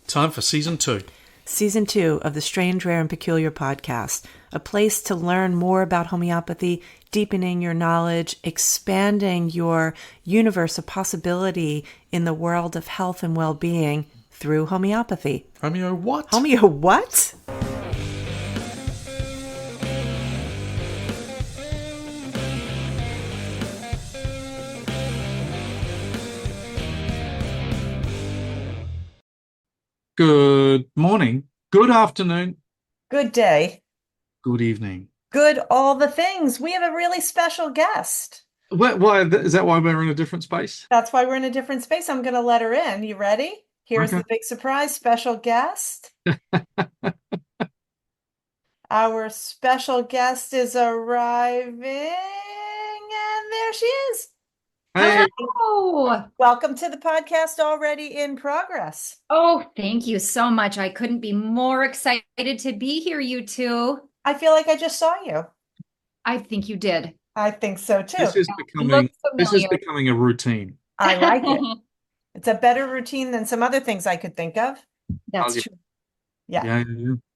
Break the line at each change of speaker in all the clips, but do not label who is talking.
Time for Season 2.
Season 2 of the Strange, Rare, and Peculiar podcast, a place to learn more about homeopathy, deepening your knowledge, expanding your universe of possibility in the world of health and well-being through homeopathy.
Homeo what?
Homeo what?
Good morning, good afternoon,
Good day.
good evening.
Good all the things. We have a really special guest.
Why is that why we're in a different space?
That's why we're in a different space. I'm going to let her in. You ready? Here's
Okay.
the big surprise, special guest. Our special guest is arriving, and there she is.
Hey,
Oh,
Welcome to the podcast already in progress.
thank you so much. I couldn't be more excited to be here, you two.
I feel like I just saw you.
I think you did.
I think so too.
this is
Look familiar.
becoming a routine.
I like it. It's a better routine than some other things I could think of.
That's
Yeah.
true.
Yeah.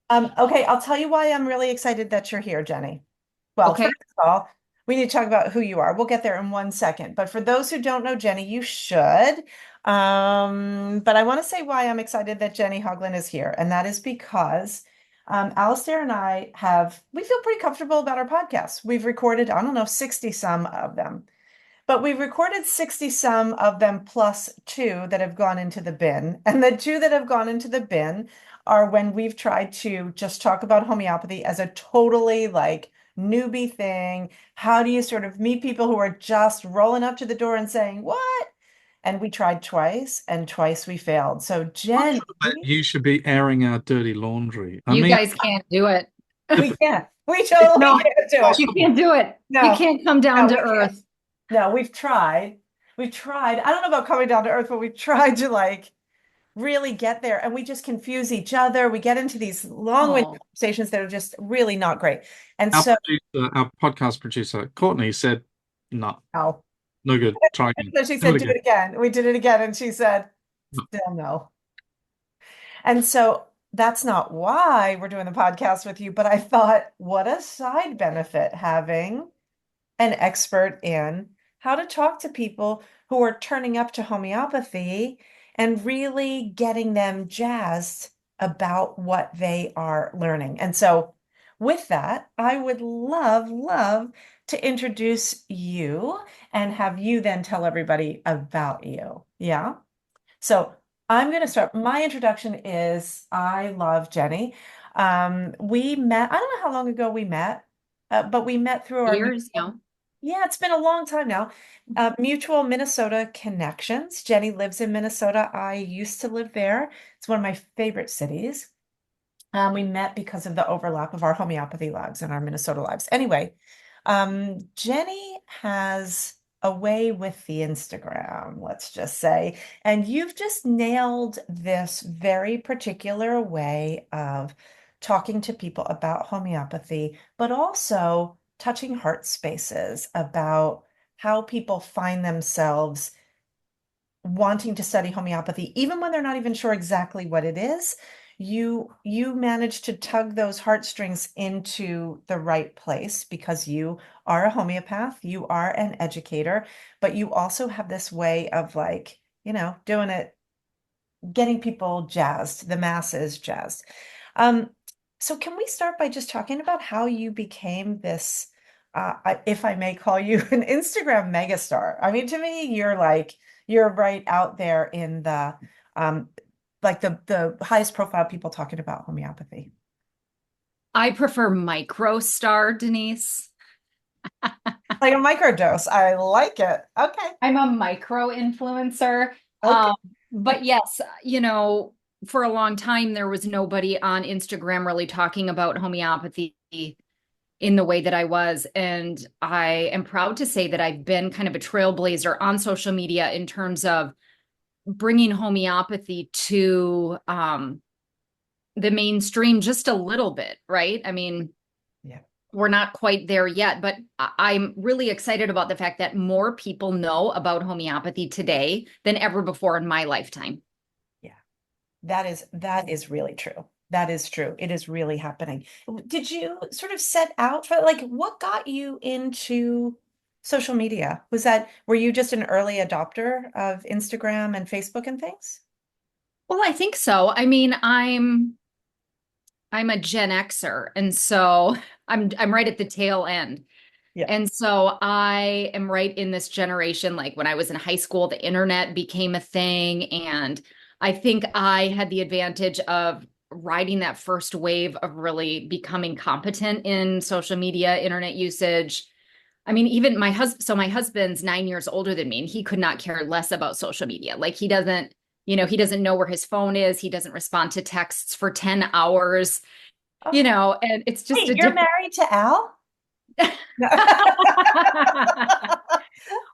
Yeah.
Okay, I'll tell you why I'm really excited that you're here, Jenny. Well,
Okay.
first of all, we need to talk about who you are. We'll get there in 1 second. But for those who don't know Jenny, you should. But I want to say why I'm excited that Jennie Hoglund is here. And that is because Alastair and I we feel pretty comfortable about our podcasts. We've recorded, I don't know, 60 some of them. But we've recorded 60 some of them plus 2 that have gone into the bin. And the 2 that have gone into the bin are when we've tried to just talk about homeopathy as a totally like newbie thing. How do you sort of meet people who are just rolling up to the door and saying, what? And we tried twice, and twice we failed. So Jen,
You should be airing our dirty laundry.
You guys can't do it.
we can't. We totally
No,
can't do it.
You can't do it.
No.
You can't come down
No,
to
we can't.
earth.
No, we've tried. We've tried. I don't know about coming down to earth, but we've tried to like really get there, and we just confuse each other. We get into these long-winded conversations that are just really not great. And
Our
so,
our podcast producer, Courtney, said, no
no.
good. Try again.
So she said, do it again. We did it again, and she said,
No.
still no. And so that's not why we're doing the podcast with you, but I thought, what a side benefit having an expert in how to talk to people who are turning up to homeopathy and really getting them jazzed about what they are learning. And so with that, I would love to introduce you and have you then tell everybody about you. Yeah. So I'm going to start. My introduction is I love Jenny. We met, I don't know how long ago we met, but we met through our
Years now.
Yeah, it's been a long time now. Mutual Minnesota connections. Jenny lives in Minnesota. I used to live there. It's one of my favorite cities. We met because of the overlap of our homeopathy lives and our Minnesota lives. Anyway, Jenny has a way with the Instagram, let's just say, and you've just nailed this very particular way of talking to people about homeopathy, but also touching heart spaces about how people find themselves wanting to study homeopathy, even when they're not even sure exactly what it is. You manage to tug those heartstrings into the right place because you are a homeopath, you are an educator, but you also have this way of like, doing it, getting people jazzed, the masses jazzed. So can we start by just talking about how you became this, if I may call you an Instagram megastar? I mean, to me, you're right out there in the, like the highest profile people talking about homeopathy.
I prefer micro star, Denise.
Like a microdose. I like it. Okay.
I'm a micro influencer.
Okay.
But yes, for a long time, there was nobody on Instagram really talking about homeopathy in the way that I was. And I am proud to say that I've been kind of a trailblazer on social media in terms of bringing homeopathy to the mainstream just a little bit, right? I mean,
yeah,
we're not quite there yet, but I'm really excited about the fact that more people know about homeopathy today than ever before in my lifetime.
That is really true. That is true. It is really happening. Did you sort of set out for, like, what got you into social media? Were you just an early adopter of Instagram and Facebook and things?
Well, I think so. I mean, I'm a Gen Xer, and so I'm right at the tail end.
Yeah.
And so I am right in this generation. Like when I was in high school, the internet became a thing. And I think I had the advantage of riding that first wave of really becoming competent in social media, internet usage. I mean, even my husband's 9 years older than me, and he could not care less about social media. Like he doesn't know where his phone is. He doesn't respond to texts for 10 hours, and it's just
Wait, you're married to Al?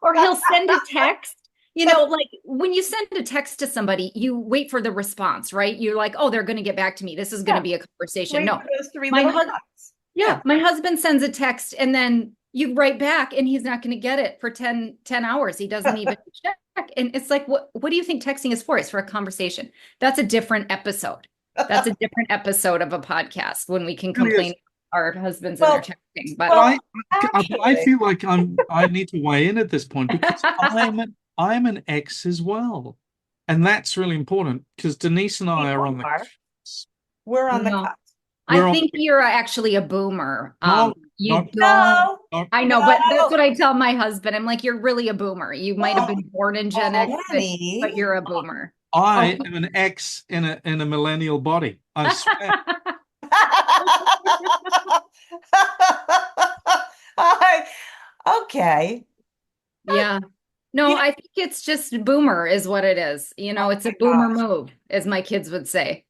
Or he'll send a text. Like when you send a text to somebody, you wait for the response, right? You're like, oh, they're going to get back to me. This is going to be a conversation. No,
those three little dots.
my husband sends a text and then you write back and he's not going to get it for 10 hours. He doesn't even check. And it's like, what do you think texting is for? It's for a conversation. That's a different episode. That's a different episode of a podcast when we can complain our husbands and their texting. But
I feel like I need to weigh in at this point because I'm an ex as well, and that's really important because Denise and I are on the cusp.
We're on the cusp.
I think you're actually a boomer.
No,
I know, but that's what I tell my husband. I'm like, you're really a boomer. You might have been born in Gen X, but you're a boomer.
I am an ex in a millennial body. I swear.
Okay.
Yeah. No, I think it's just boomer is what it is. It's a boomer move, as my kids would say.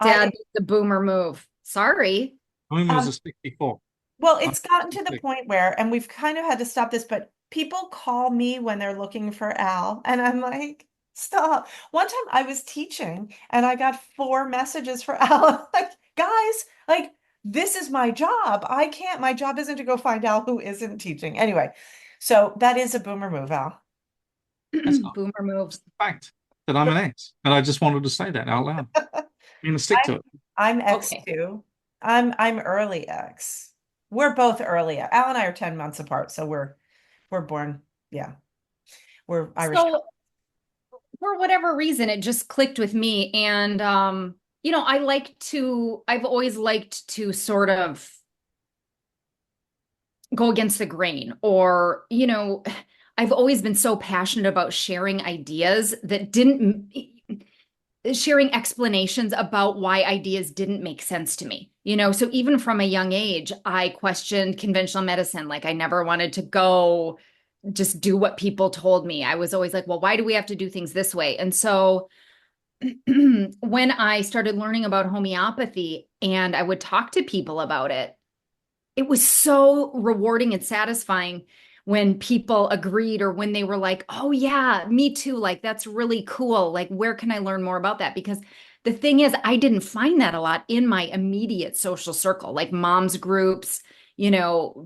Dad, the boomer move. Sorry.
Mine was a 64.
Well, it's gotten to the point where, and we've kind of had to stop this, but people call me when they're looking for Al, and I'm like, stop. One time I was teaching and I got 4 messages for Al. I'm like, guys, like, this is my job. My job isn't to go find Al who isn't teaching. Anyway, so that is a boomer move, Al.
Boomer moves.
Fact that I'm an ex, and I just wanted to say that out loud. I'm going to stick to it.
I'm X too. I'm early X. We're both early. Al and I are 10 months apart, so we're born. Yeah, we're Irish.
So, for whatever reason, it just clicked with me, and I've always liked to sort of go against the grain, or I've always been so passionate about sharing ideas that sharing explanations about why ideas didn't make sense to me. So even from a young age, I questioned conventional medicine. Like I never wanted to go just do what people told me. I was always like, well, why do we have to do things this way? And so when I started learning about homeopathy and I would talk to people about it, it was so rewarding and satisfying when people agreed or when they were like, oh yeah, me too. Like, that's really cool. Like, where can I learn more about that? Because the thing is, I didn't find that a lot in my immediate social circle, like moms groups,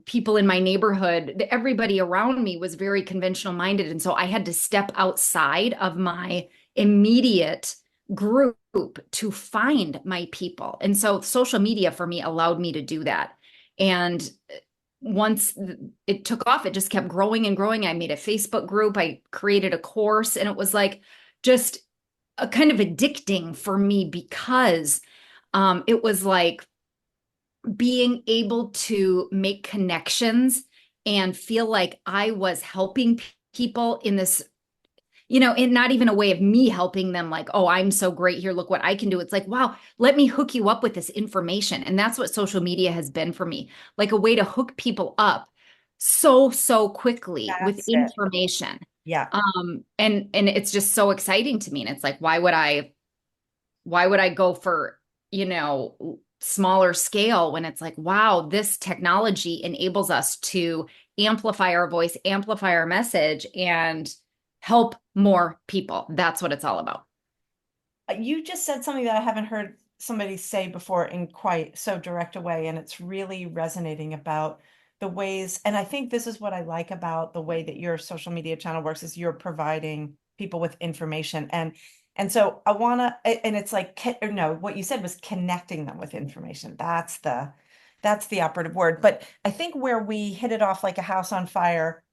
people in my neighborhood. Everybody around me was very conventional minded. And so I had to step outside of my immediate group to find my people. And so social media for me allowed me to do that. And once it took off, it just kept growing and growing. I made a Facebook group. I created a course, and it was like just a kind of addicting for me because it was like being able to make connections and feel like I was helping people in this, in not even a way of me helping them like, oh, I'm so great here. Look what I can do. It's like, wow, let me hook you up with this information. And that's what social media has been for me, like a way to hook people up so quickly with information.
Yeah.
And it's just so exciting to me. And it's like, why would I go for, smaller scale when it's like, wow, this technology enables us to amplify our voice, amplify our message, and help more people. That's what it's all about.
You just said something that I haven't heard somebody say before in quite so direct a way, and it's really resonating about the ways, and I think this is what I like about the way that your social media channel works, is you're providing people with information. And And so I want to, and it's like, no, what you said was connecting them with information. That's the operative word. But I think where we hit it off like a house on fire,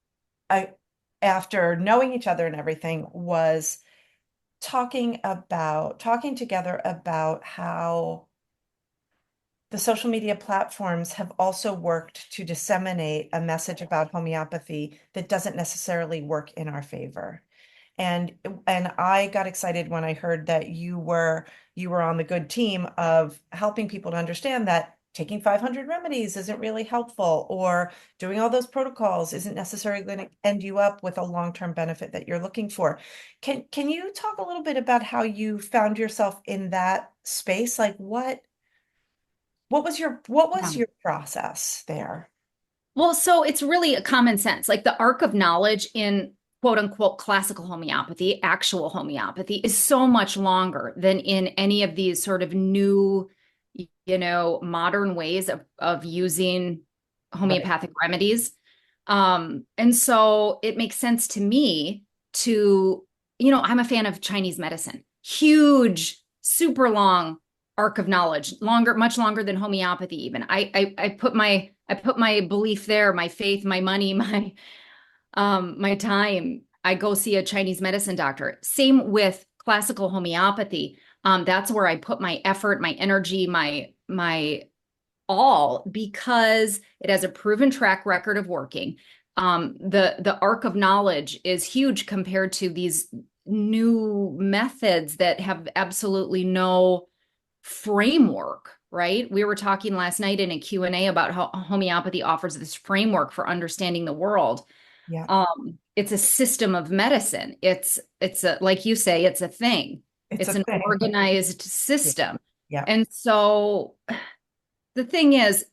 after knowing each other and everything, was talking together about how the social media platforms have also worked to disseminate a message about homeopathy that doesn't necessarily work in our favor. And I got excited when I heard that you were on the good team of helping people to understand that taking 500 remedies isn't really helpful, or doing all those protocols isn't necessarily going to end you up with a long-term benefit that you're looking for. Can you talk a little bit about how you found yourself in that space? Like what was your process there?
Well, so it's really a common sense. Like the arc of knowledge in quote unquote classical homeopathy, actual homeopathy, is so much longer than in any of these sort of new, modern ways of using homeopathic remedies. And so it makes sense to me to, I'm a fan of Chinese medicine, huge, super long arc of knowledge, much longer than homeopathy even. I put my belief there, my faith, my money, my time. I go see a Chinese medicine doctor. Same with classical homeopathy. That's where I put my effort, my energy, my all, because it has a proven track record of working. The arc of knowledge is huge compared to these new methods that have absolutely no framework, right? We were talking last night in a Q&A about how homeopathy offers this framework for understanding the world.
Yeah.
It's a system of medicine. It's a, like you say, it's a thing. It's an organized system.
Yeah.
And so the thing is,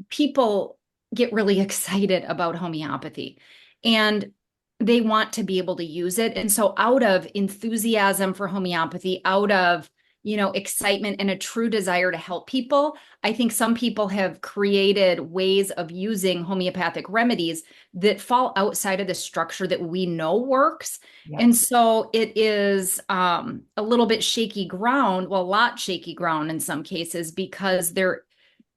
people get really excited about homeopathy and they want to be able to use it. And so out of enthusiasm for homeopathy, out of excitement and a true desire to help people, I think some people have created ways of using homeopathic remedies that fall outside of the structure that we know works.
Yeah.
And so it is a little bit shaky ground, well, a lot shaky ground in some cases, because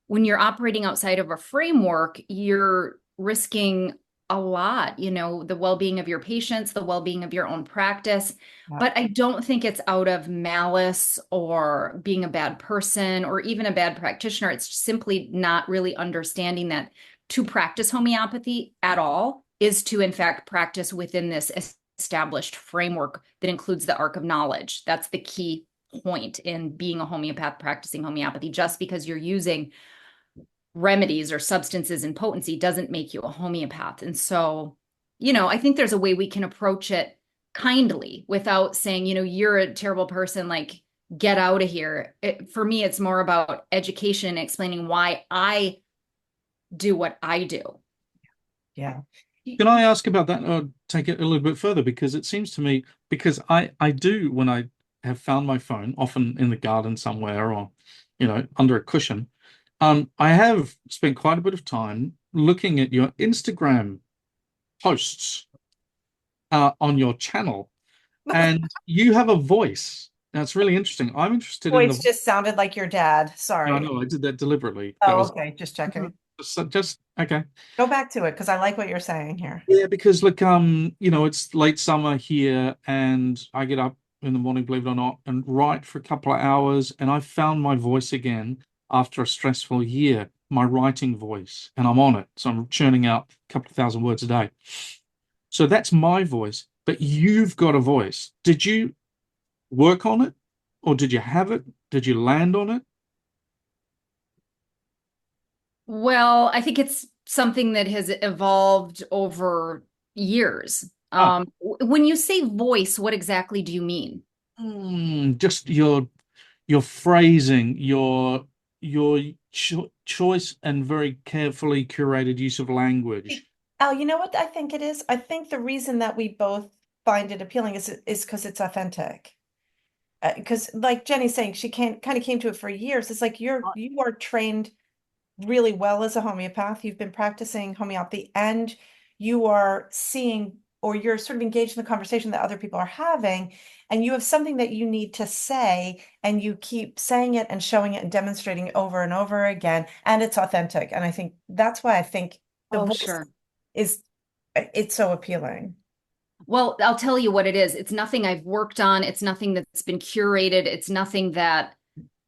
when you're operating outside of a framework, you're risking a lot, the well-being of your patients, the well-being of your own practice.
Yeah.
But I don't think it's out of malice or being a bad person or even a bad practitioner. It's simply not really understanding that to practice homeopathy at all is to, in fact, practice within this established framework that includes the arc of knowledge. That's the key point in being a homeopath practicing homeopathy. Just because you're using remedies or substances in potency doesn't make you a homeopath. And so, I think there's a way we can approach it kindly without saying, you're a terrible person, like, get out of here. For me, it's more about education and explaining why I do what I do.
Yeah.
Can I ask about that or take it a little bit further? Because it seems to me, because I do, when I have found my phone, often in the garden somewhere or, under a cushion, I have spent quite a bit of time looking at your Instagram posts on your channel, and you have a voice. That's really interesting. I'm interested in
Voice just sounded like your dad. Sorry.
No, I did that deliberately.
Oh,
That was
okay. Just checking.
just okay.
Go back to it because I like what you're saying here.
Yeah, because look, it's late summer here, and I get up in the morning, believe it or not, and write for a couple of hours, and I found my voice again after a stressful year, my writing voice, and I'm on it. So I'm churning out a couple of thousand words a day. So that's my voice, but you've got a voice. Did you work on it, or did you have it? Did you land on it?
Well, I think it's something that has evolved over years. When you say voice, what exactly do you mean?
Just your phrasing, your choice and very carefully curated use of language.
Oh, you know what I think it is? I think the reason that we both find it appealing is because it's authentic. Because like Jenny's saying, she kind of came to it for years. It's like you are trained really well as a homeopath. You've been practicing homeopathy and you are seeing or you're sort of engaged in the conversation that other people are having, and you have something that you need to say, and you keep saying it and showing it and demonstrating it over and over again, and it's authentic. And I think that's why I think the
Oh,
voice
sure.
it's so appealing.
Well, I'll tell you what it is. It's nothing I've worked on. It's nothing that's been curated. It's nothing that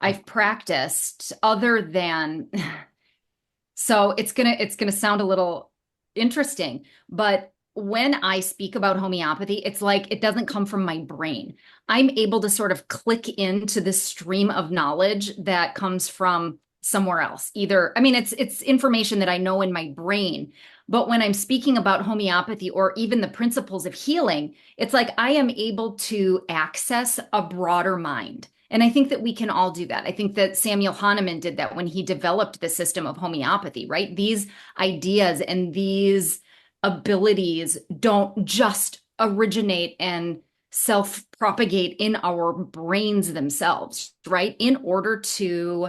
I've practiced other than so it's gonna sound a little interesting, but when I speak about homeopathy, it's like it doesn't come from my brain. I'm able to sort of click into this stream of knowledge that comes from somewhere else. Either, I mean, it's information that I know in my brain, but when I'm speaking about homeopathy or even the principles of healing, it's like I am able to access a broader mind. And I think that we can all do that. I think that Samuel Hahnemann did that when he developed the system of homeopathy, right? These ideas and these abilities don't just originate and self-propagate in our brains themselves, right? In order to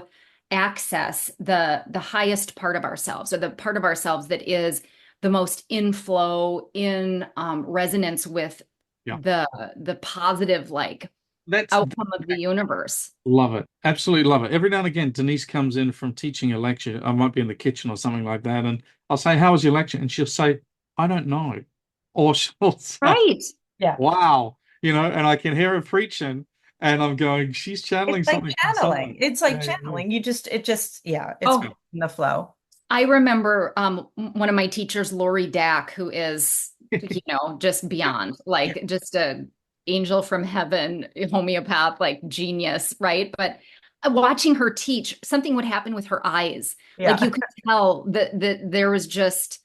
access the highest part of ourselves, or the part of ourselves that is the most in flow, in resonance with the positive, like,
That's
outcome of the universe.
Love it. Absolutely love it. Every now and again, Denise comes in from teaching a lecture. I might be in the kitchen or something like that. And I'll say, "How was your lecture?" And she'll say, "I don't know." Or she'll say,
Right.
Yeah.
"Wow." And I can hear her preaching, and I'm going, she's channeling
It's like
something from
channeling.
someone.
It's like
Yeah, yeah, yeah.
channeling. Yeah, it's
Oh,
in the flow.
I remember one of my teachers, Lori Dack, who is, just beyond, like, just a angel from heaven, homeopath, like genius, right? But watching her teach, something would happen with her eyes. Like,
Yeah,
you could tell that there was just,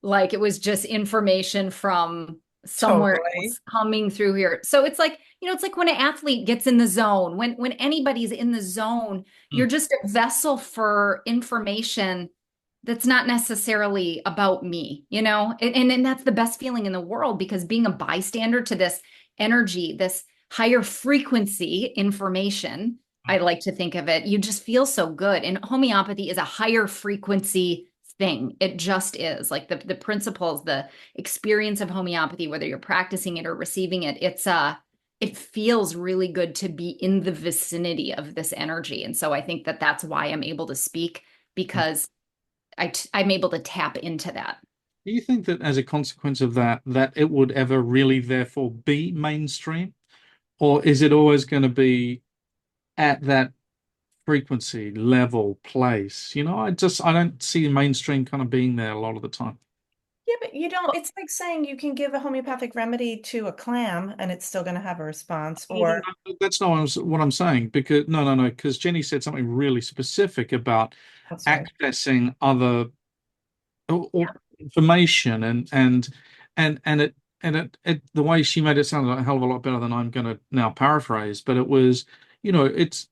like, it was just information from somewhere
totally.
else coming through here. So it's like, it's like when an athlete gets in the zone, when anybody's in the zone, you're
Mm.
just a vessel for information that's not necessarily about me, and that's the best feeling in the world, because being a bystander to this energy, this higher frequency information, I like to think of it, you just feel so good. And homeopathy is a higher frequency thing. It just is, like, the principles, the experience of homeopathy, whether you're practicing it or receiving it, it feels really good to be in the vicinity of this energy. And so I think that that's why I'm able to speak, because I'm able to tap into that.
Do you think that as a consequence of that, that it would ever really therefore be mainstream? Or is it always going to be at that frequency level place? I don't see mainstream kind of being there a lot of the time.
Yeah, but you don't, it's like saying you can give a homeopathic remedy to a clam and it's still going to have a response.
No, no,
Or
no, that's not what I'm saying. Because no, because Jenny said something really specific about
that's right.
accessing other or information and the way she made it sound a hell of a lot better than I'm going to now paraphrase. But it was, it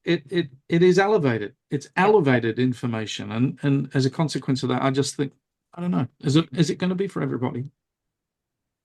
is elevated. It's elevated information, and as a consequence of that, I just think, I don't know, is it going to be for everybody?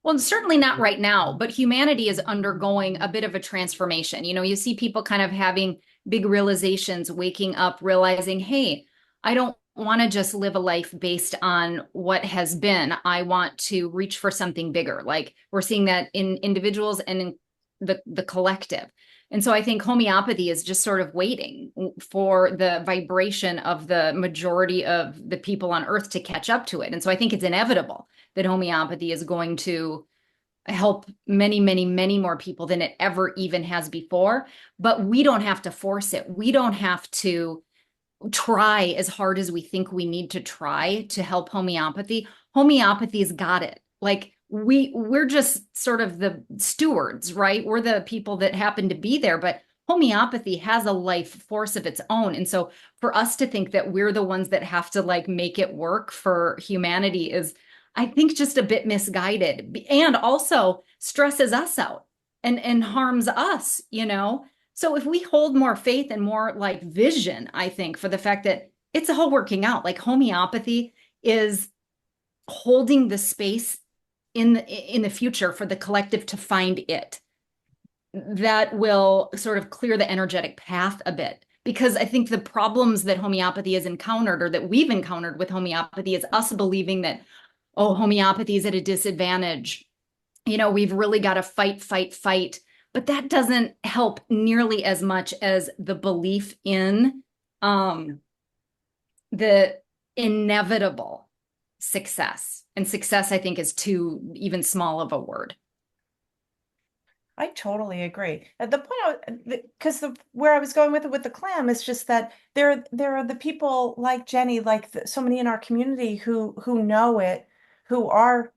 Well, certainly not right now, but humanity is undergoing a bit of a transformation. You see people kind of having big realizations, waking up, realizing, hey, I don't want to just live a life based on what has been. I want to reach for something bigger. Like, we're seeing that in individuals and in the collective. And so I think homeopathy is just sort of waiting for the vibration of the majority of the people on earth to catch up to it. And so I think it's inevitable that homeopathy is going to help many, many, many more people than it ever even has before. But we don't have to force it. We don't have to try as hard as we think we need to try to help homeopathy. Homeopathy's got it. Like, we're just sort of the stewards, right? We're the people that happen to be there, but homeopathy has a life force of its own. And so for us to think that we're the ones that have to, like, make it work for humanity is, I think, just a bit misguided, and also stresses us out and harms us, So if we hold more faith and more, like, vision, I think, for the fact that it's all working out, like, homeopathy is holding the space in the future for the collective to find it, that will sort of clear the energetic path a bit. Because I think the problems that homeopathy has encountered, or that we've encountered with homeopathy, is us believing that, oh, homeopathy is at a disadvantage. we've really got to fight, fight, fight. But that doesn't help nearly as much as the belief in the inevitable success. And success, I think, is too even small of a word.
I totally agree. At the point, because where I was going with the clam is just that there are the people like Jennie, like so many in our community who know it, who are,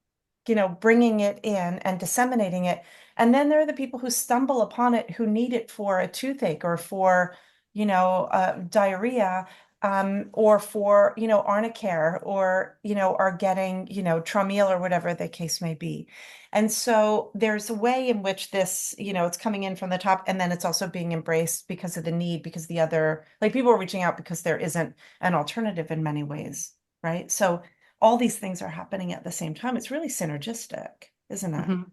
bringing it in and disseminating it, and then there are the people who stumble upon it, who need it for a toothache or for, diarrhea, or for, arnicare, or, are getting, Traumeel or whatever the case may be. And so there's a way in which this, it's coming in from the top, and then it's also being embraced because of the need, because the other, like, people are reaching out because there isn't an alternative in many ways, right? So all these things are happening at the same time. It's really synergistic, isn't it?
Mm-hmm.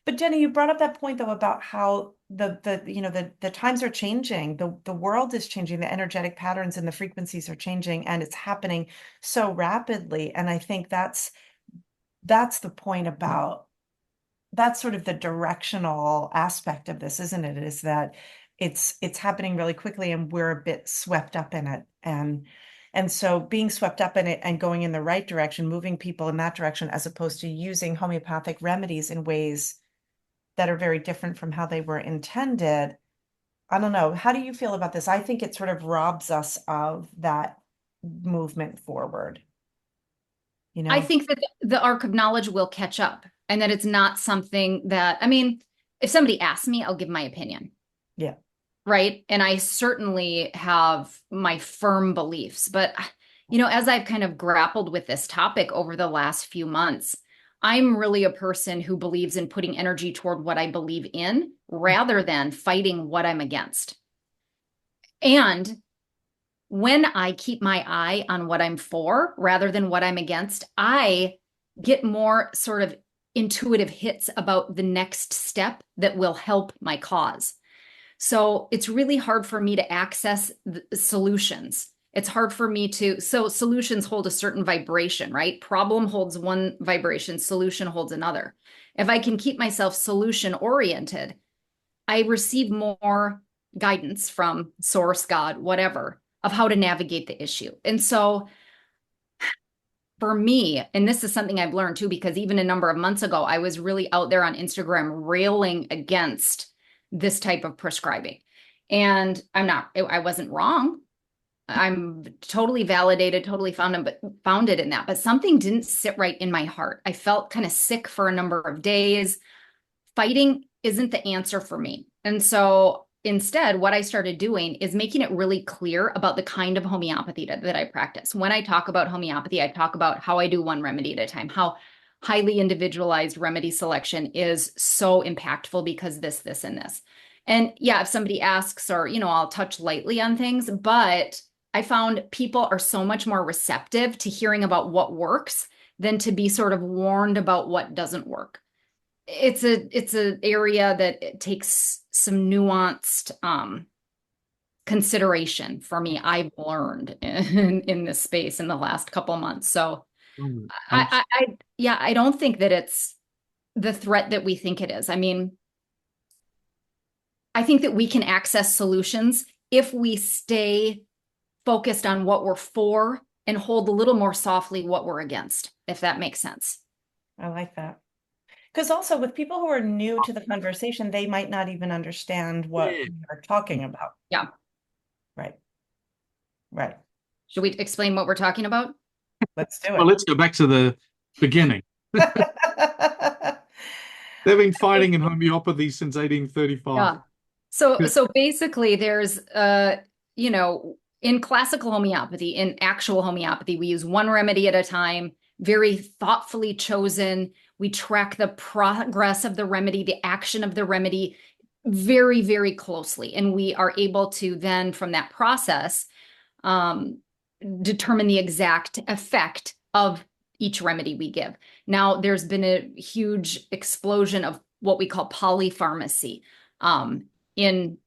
But Jennie, you brought up that point though about how the times are changing, the world is changing, the energetic patterns and the frequencies are changing, and it's happening so rapidly. And I think that's the point about, that's sort of the directional aspect of this, isn't it? Is that it's happening really quickly and we're a bit swept up in it. And so being swept up in it and going in the right direction, moving people in that direction, as opposed to using homeopathic remedies in ways that are very different from how they were intended. I don't know. How do you feel about this? I think it sort of robs us of that movement forward.
I think that the arc of knowledge will catch up, and that it's not something that, if somebody asks me, I'll give my opinion.
Yeah.
Right. And I certainly have my firm beliefs, but, as I've kind of grappled with this topic over the last few months, I'm really a person who believes in putting energy toward what I believe in rather than fighting what I'm against. And when I keep my eye on what I'm for rather than what I'm against, I get more sort of intuitive hits about the next step that will help my cause. So it's really hard for me to access the solutions. It's hard for me so solutions hold a certain vibration, right? Problem holds one vibration, solution holds another. If I can keep myself solution oriented, I receive more guidance from source, God, whatever, of how to navigate the issue. And so for me, and this is something I've learned too, because even a number of months ago, I was really out there on Instagram railing against this type of prescribing. And I wasn't wrong. I'm totally validated, totally founded in that, but something didn't sit right in my heart. I felt kind of sick for a number of days. Fighting isn't the answer for me. And so instead, what I started doing is making it really clear about the kind of homeopathy that I practice. When I talk about homeopathy, I talk about how I do one remedy at a time, how highly individualized remedy selection is so impactful because this, and this. And yeah, if somebody asks, or, I'll touch lightly on things, but I found people are so much more receptive to hearing about what works than to be sort of warned about what doesn't work. It's an area that it takes some nuanced consideration for me. I've learned in this space in the last couple of months. So I don't think that it's the threat that we think it is. I think that we can access solutions if we stay focused on what we're for and hold a little more softly what we're against, if that makes sense.
I like that. Because also with people who are new to the conversation, they might not even understand what we're talking about.
Yeah.
Right.
Should we explain what we're talking about?
Let's do it.
Well, let's go back to the beginning. They've been fighting in homeopathy since 1835.
Yeah. So basically there's, in classical homeopathy, in actual homeopathy, we use one remedy at a time, very thoughtfully chosen. We track the progress of the remedy, the action of the remedy very, very closely. And we are able to then, from that process, determine the exact effect of each remedy we give. Now, there's been a huge explosion of what we call polypharmacy in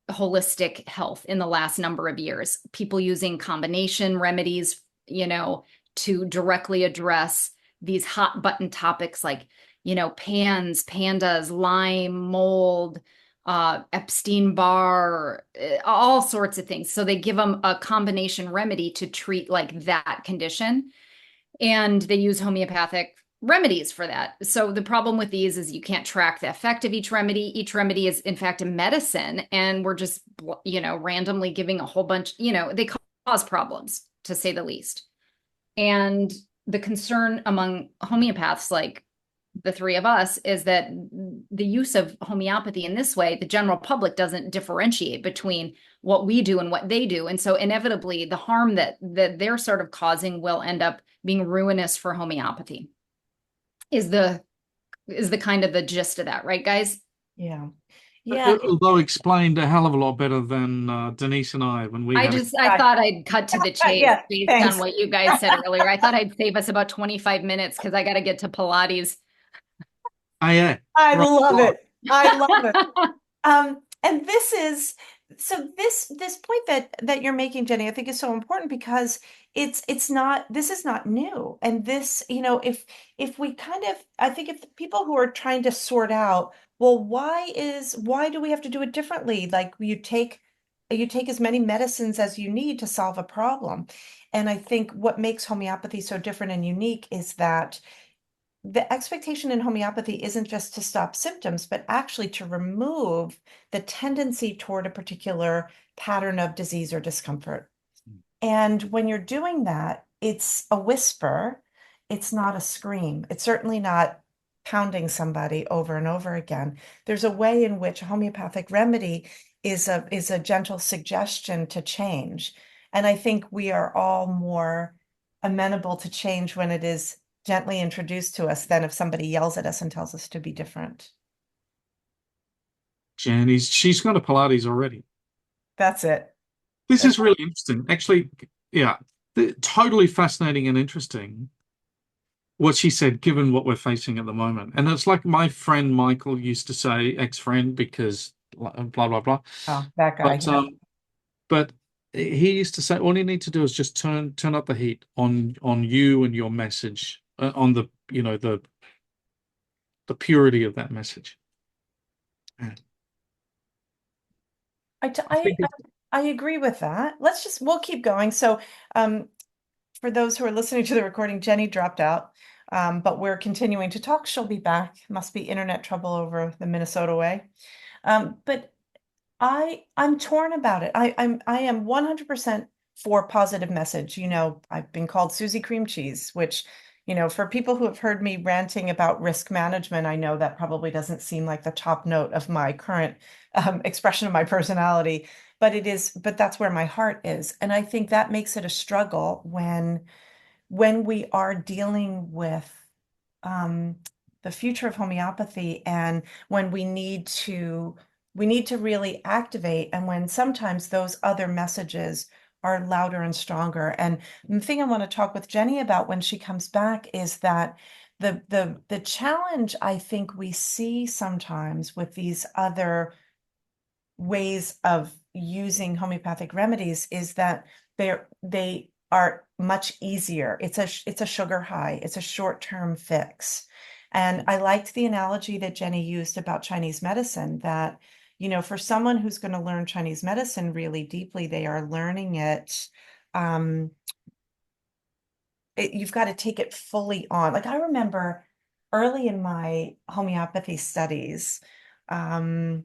holistic health in the last number of years. People using combination remedies, to directly address these hot button topics like, pandas, Lyme, mold, Epstein-Barr, all sorts of things. So they give them a combination remedy to treat like that condition. And they use homeopathic remedies for that. So the problem with these is you can't track the effect of each remedy. Each remedy is in fact a medicine, and we're just, randomly giving a whole bunch, they cause problems, to say the least. And the concern among homeopaths, like the three of us, is that the use of homeopathy in this way, the general public doesn't differentiate between what we do and what they do. And so inevitably the harm that they're sort of causing will end up being ruinous for homeopathy, is the kind of the gist of that, right, guys?
Yeah. Yeah.
Although explained a hell of a lot better than Denise and I when we
I
had
thought I'd cut to the chase
Yeah,
based
thanks.
on what you guys said earlier. I thought I'd save us about 25 minutes because I got to get to Pilates.
yeah.
I
Right.
love it. I love it. And this point that you're making, Jenny, I think is so important because this is not new. And this, if we I think if the people who are trying to sort out, well, why do we have to do it differently? Like you take as many medicines as you need to solve a problem. And I think what makes homeopathy so different and unique is that the expectation in homeopathy isn't just to stop symptoms, but actually to remove the tendency toward a particular pattern of disease or discomfort. And when you're doing that, it's a whisper, it's not a scream. It's certainly not pounding somebody over and over again. There's a way in which a homeopathic remedy is a gentle suggestion to change. And I think we are all more amenable to change when it is gently introduced to us than if somebody yells at us and tells us to be different.
She's gone to Pilates already.
That's it.
This is really interesting. Actually, yeah, totally fascinating and interesting what she said, given what we're facing at the moment. And it's like my friend Michael used to say, ex-friend, because blah, blah, blah.
Oh, that guy.
But he used to say, all you need to do is just turn up the heat on you and your message, on the the purity of that message. Yeah.
I agree with that. We'll keep going. So, for those who are listening to the recording, Jenny dropped out, but we're continuing to talk. She'll be back. Must be internet trouble over the Minnesota way. But I'm torn about it. I am 100% for positive message. I've been called Susie Cream Cheese, which, for people who have heard me ranting about risk management, I know that probably doesn't seem like the top note of my current expression of my personality, but that's where my heart is. And I think that makes it a struggle when we are dealing with the future of homeopathy, and when we need to really activate, and when sometimes those other messages are louder and stronger. And the thing I want to talk with Jenny about when she comes back is that the challenge I think we see sometimes with these other ways of using homeopathic remedies is that they are much easier. It's a sugar high. It's a short-term fix. And I liked the analogy that Jenny used about Chinese medicine, that, for someone who's going to learn Chinese medicine really deeply, they are learning it. You've got to take it fully on. Like I remember early in my homeopathy studies, Simon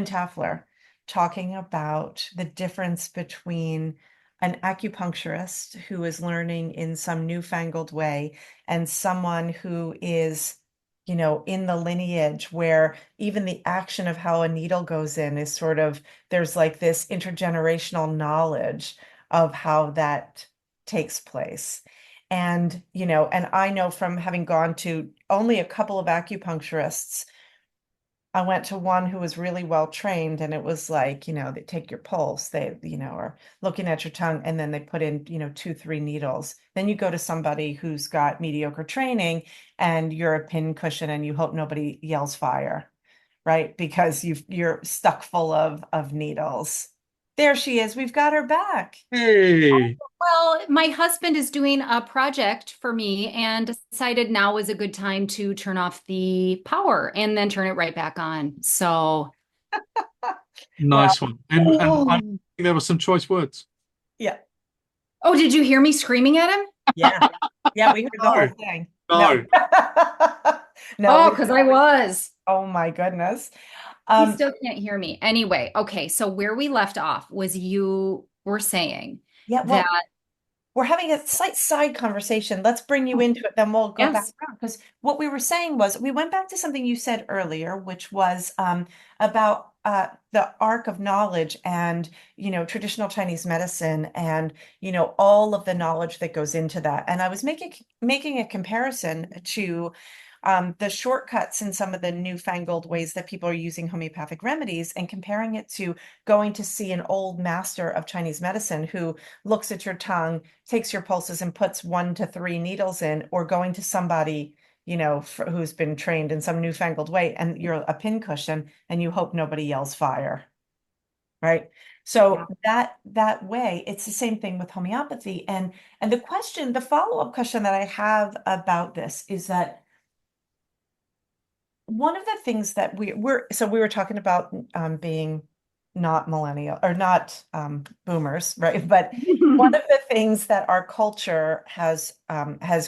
Taffler talking about the difference between an acupuncturist who is learning in some newfangled way and someone who is, in the lineage where even the action of how a needle goes in is sort of, there's like this intergenerational knowledge of how that takes place. And, and I know from having gone to only a couple of acupuncturists, I went to one who was really well trained, and it was like, they take your pulse, they, are looking at your tongue, and then they put in, 2-3 needles. Then you go to somebody who's got mediocre training and you're a pin cushion and you hope nobody yells fire, right? Because you're stuck full of needles. There she is. We've got her back.
Hey.
Well, my husband is doing a project for me and decided now was a good time to turn off the power and then turn it right back on. So,
Well,
Nice one. And I think there were some choice words.
yeah.
oh, did you hear me screaming at him?
Yeah. Yeah, we heard the whole
No,
thing.
no.
No,
Oh,
we
because I was.
oh my goodness.
He
Um,
still can't hear me. Anyway, okay, so where we left off was you were saying
yeah,
that,
well, we're having a slight side conversation. Let's bring you
oh,
into it, then we'll go back
yes.
around. Because what we were saying was we went back to something you said earlier, which was about the arc of knowledge and, traditional Chinese medicine and, all of the knowledge that goes into that. And I was making a comparison to the shortcuts in some of the newfangled ways that people are using homeopathic remedies and comparing it to going to see an old master of Chinese medicine who looks at your tongue, takes your pulses and puts 1 to 3 needles in, or going to somebody, who's been trained in some newfangled way and you're a pincushion and you hope nobody yells fire. Right. So that way, it's the same thing with homeopathy. And the follow-up question that I have about this is that one of the things that we were talking about being not millennial or not boomers, right? But one of the things that our culture has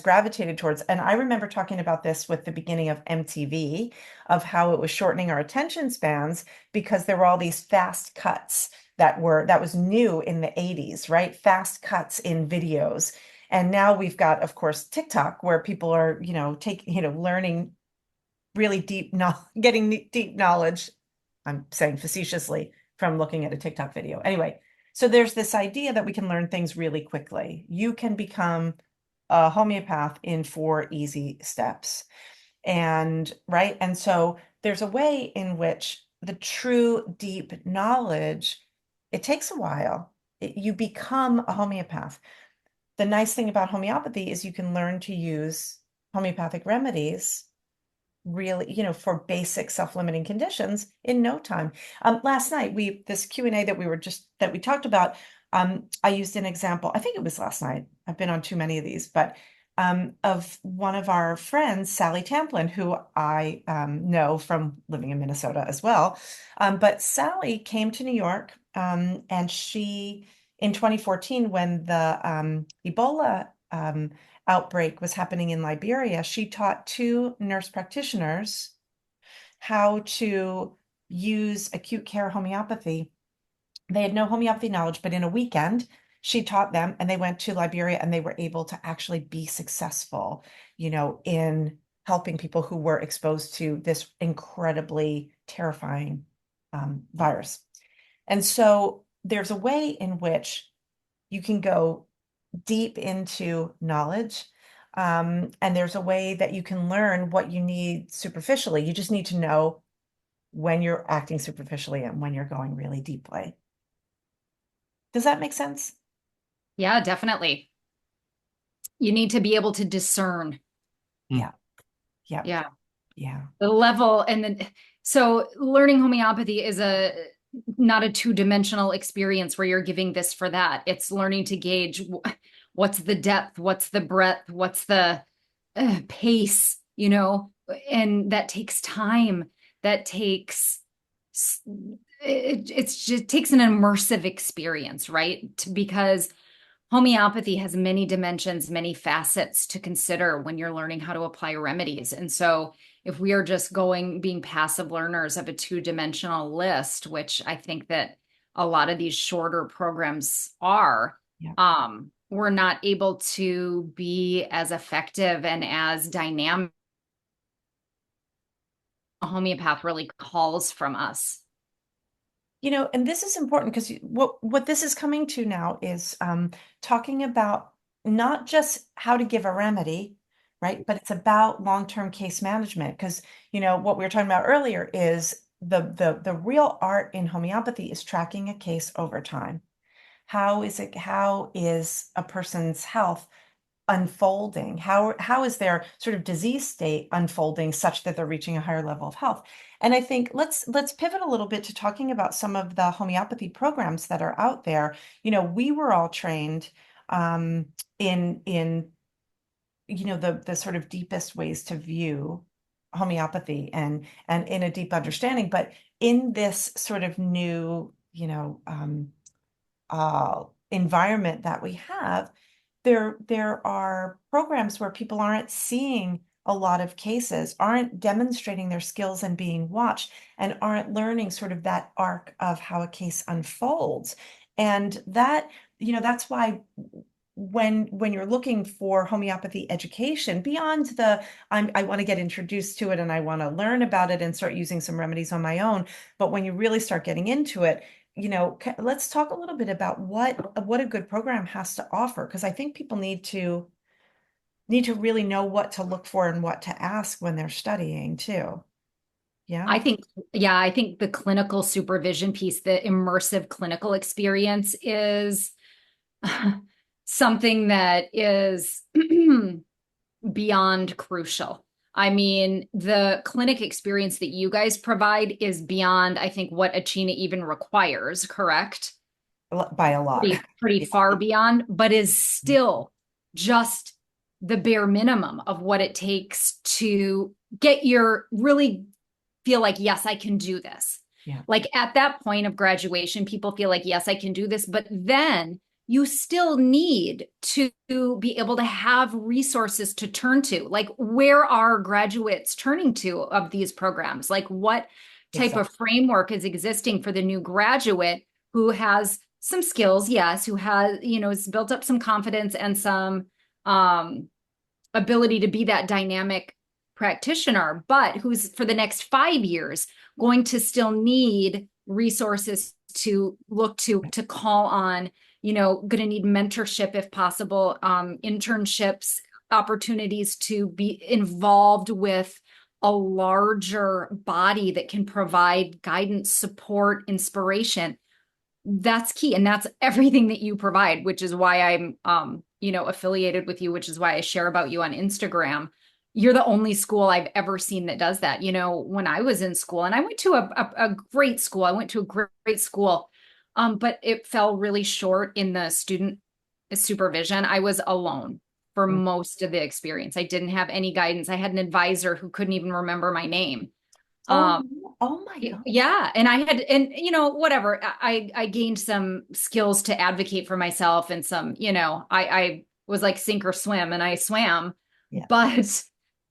gravitated towards, and I remember talking about this with the beginning of MTV, of how it was shortening our attention spans because there were all these fast cuts that was new in the 80s, right? Fast cuts in videos. And now we've got, of course, TikTok, where people are, learning really getting deep knowledge. I'm saying facetiously from looking at a TikTok video. Anyway, so there's this idea that we can learn things really quickly. You can become a homeopath in 4 easy steps. And right. And so there's a way in which the true deep knowledge, it takes a while. You become a homeopath. The nice thing about homeopathy is you can learn to use homeopathic remedies really, for basic self-limiting conditions in no time. Last night, this Q&A that we talked about, I used an example, I think it was last night. I've been on too many of these, but of one of our friends, Sally Tamplin, who I know from living in Minnesota as well. But Sally came to New York, and she, in 2014, when the Ebola outbreak was happening in Liberia, she taught 2 nurse practitioners how to use acute care homeopathy. They had no homeopathy knowledge, but in a weekend, she taught them and they went to Liberia and they were able to actually be successful, in helping people who were exposed to this incredibly terrifying virus. And so there's a way in which you can go deep into knowledge. And there's a way that you can learn what you need superficially. You just need to know when you're acting superficially and when you're going really deeply. Does that make sense?
Yeah, definitely. You need to be able to discern.
Yeah. Yeah.
Yeah.
Yeah.
The level and then so learning homeopathy is not a two-dimensional experience where you're giving this for that. It's learning to gauge what's the depth, what's the breadth, what's the pace, and that takes time. That takes it just takes an immersive experience, right? Because homeopathy has many dimensions, many facets to consider when you're learning how to apply remedies. And so if we are just being passive learners of a two-dimensional list, which I think that a lot of these shorter programs are,
Yeah.
we're not able to be as effective and as dynamic. A homeopath really calls from us.
And this is important because what this is coming to now is talking about not just how to give a remedy, right? But it's about long-term case management because what we were talking about earlier is the real art in homeopathy is tracking a case over time. How is a person's health unfolding? How is their sort of disease state unfolding such that they're reaching a higher level of health? And I think let's pivot a little bit to talking about some of the homeopathy programs that are out there. We were all trained in the sort of deepest ways to view homeopathy and in a deep understanding, but in this sort of new environment that we have, there are programs where people aren't seeing a lot of cases, aren't demonstrating their skills and being watched, and aren't learning sort of that arc of how a case unfolds. And that's why when you're looking for homeopathy education beyond I want to get introduced to it and I want to learn about it and start using some remedies on my own, but when you really start getting into it, let's talk a little bit about what a good program has to offer, because I think people need to really know what to look for and what to ask when they're studying too. Yeah.
I think the clinical supervision piece, the immersive clinical experience is something that is beyond crucial. I mean, the clinic experience that you guys provide is beyond, I think, what Achina even requires, correct?
By a lot.
Pretty far beyond, but is still just the bare minimum of what it takes to get really feel like, yes, I can do this.
Yeah.
Like at that point of graduation, people feel like, yes, I can do this, but then you still need to be able to have resources to turn to. Like, where are graduates turning to of these programs? Like, what type of framework is existing for the new graduate who has some skills, yes, who has built up some confidence and some ability to be that dynamic practitioner, but who's for the next 5 years going to still need resources to look to call on, going to need mentorship if possible, internships, opportunities to be involved with a larger body that can provide guidance, support, inspiration. That's key. And that's everything that you provide, which is why I'm, affiliated with you, which is why I share about you on Instagram. You're the only school I've ever seen that does that. When I was in school, and I went to a great school, but it fell really short in the student supervision. I was alone for most of the experience. I didn't have any guidance. I had an advisor who couldn't even remember my name.
Oh my God.
Yeah. And whatever, I gained some skills to advocate for myself and some, I was like sink or swim, and I swam, but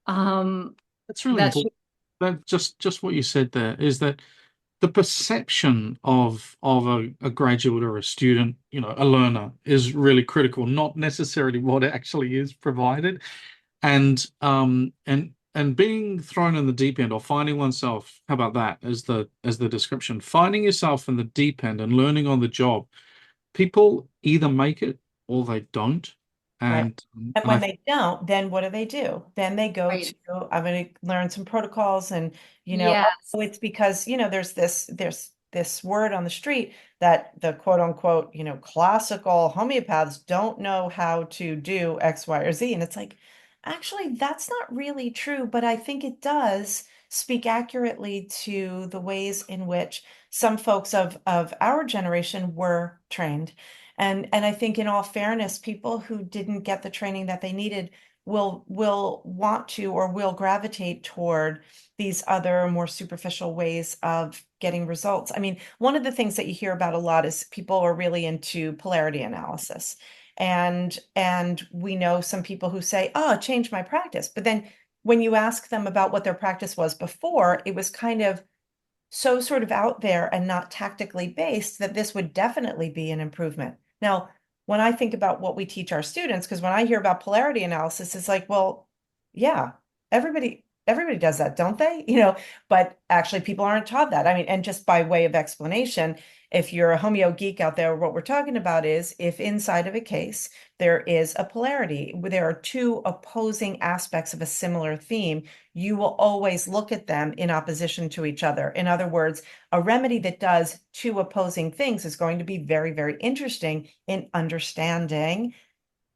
that's really important. That just what you said there is that the perception of a graduate or a student, a learner, is really critical, not necessarily what actually is provided. And being thrown in the deep end, or finding oneself, how about that as the description, finding yourself in the deep end and learning on the job. People either make it or they don't. And
when they don't, then what do? Then they go to, I'm going to learn some protocols, and it's because there's this word on the street that the quote unquote classical homeopaths don't know how to do X, Y, or Z, and it's like, actually, that's not really true, but I think it does speak accurately to the ways in which some folks of our generation were trained. And I think, in all fairness, people who didn't get the training that they needed will want to, or will gravitate toward, these other more superficial ways of getting results. I mean, one of the things that you hear about a lot is people are really into polarity analysis. And we know some people who say, oh, it changed my practice. But then when you ask them about what their practice was before, it was kind of so sort of out there and not tactically based that this would definitely be an improvement. Now, when I think about what we teach our students, because when I hear about polarity analysis, it's like, well, yeah, everybody does that, don't they? But actually people aren't taught that. I mean, and just by way of explanation, if you're a homeo geek out there, what we're talking about is, if inside of a case there is a polarity, there are two opposing aspects of a similar theme, you will always look at them in opposition to each other. In other words, a remedy that does two opposing things is going to be very, very interesting in understanding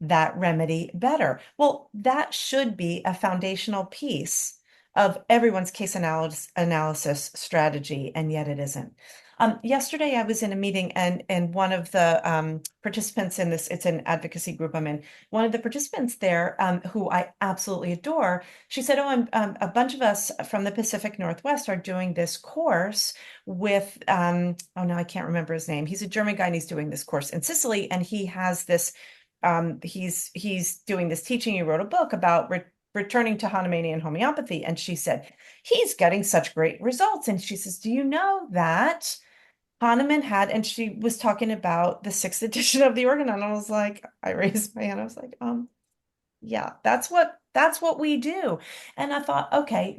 that remedy better. Well, that should be a foundational piece of everyone's case analysis strategy, and yet it isn't. Yesterday, I was in a meeting, and one of the participants in this, it's an advocacy group I'm in, one of the participants there, who I absolutely adore, she said, oh, a bunch of us from the Pacific Northwest are doing this course with, oh no, I can't remember his name. He's a German guy, and he's doing this course in Sicily, and he has this, he's doing this teaching. He wrote a book about returning to Hahnemannian homeopathy. And she said, he's getting such great results. And she says, do you know that Hahnemann had, and she was talking about the sixth edition of the organon. And I was like, I raised my hand. I was like, yeah, that's what we do. And I thought, okay,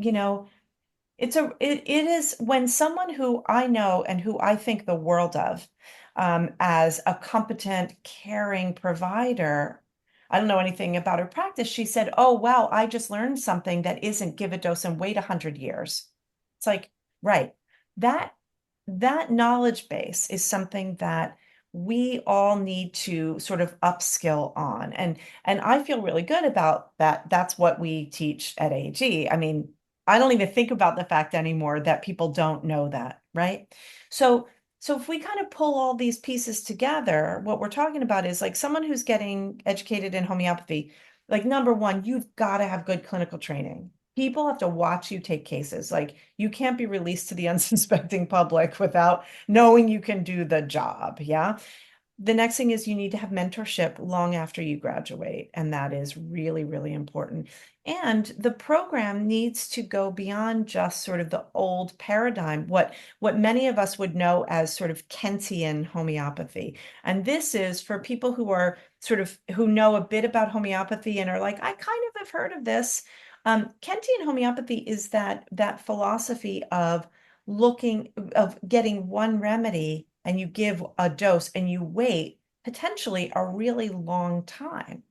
it is when someone who I know and who I think the world of, as a competent, caring provider, I don't know anything about her practice. She said, oh, wow, I just learned something that isn't give a dose and wait 100 years. It's like, right. That knowledge base is something that we all need to sort of upskill on. And I feel really good about that. That's what we teach at AG. I mean, I don't even think about the fact anymore that people don't know that, right? So if we kind of pull all these pieces together, what we're talking about is like someone who's getting educated in homeopathy, like number one, you've got to have good clinical training. People have to watch you take cases. Like you can't be released to the unsuspecting public without knowing you can do the job. Yeah. The next thing is you need to have mentorship long after you graduate. And that is really, really important. And the program needs to go beyond just sort of the old paradigm, what many of us would know as sort of Kentian homeopathy. And this is for people who are sort of, who know a bit about homeopathy and are like, I kind of have heard of this. Kentian homeopathy is that philosophy of getting one remedy and you give a dose and you wait potentially a really long time.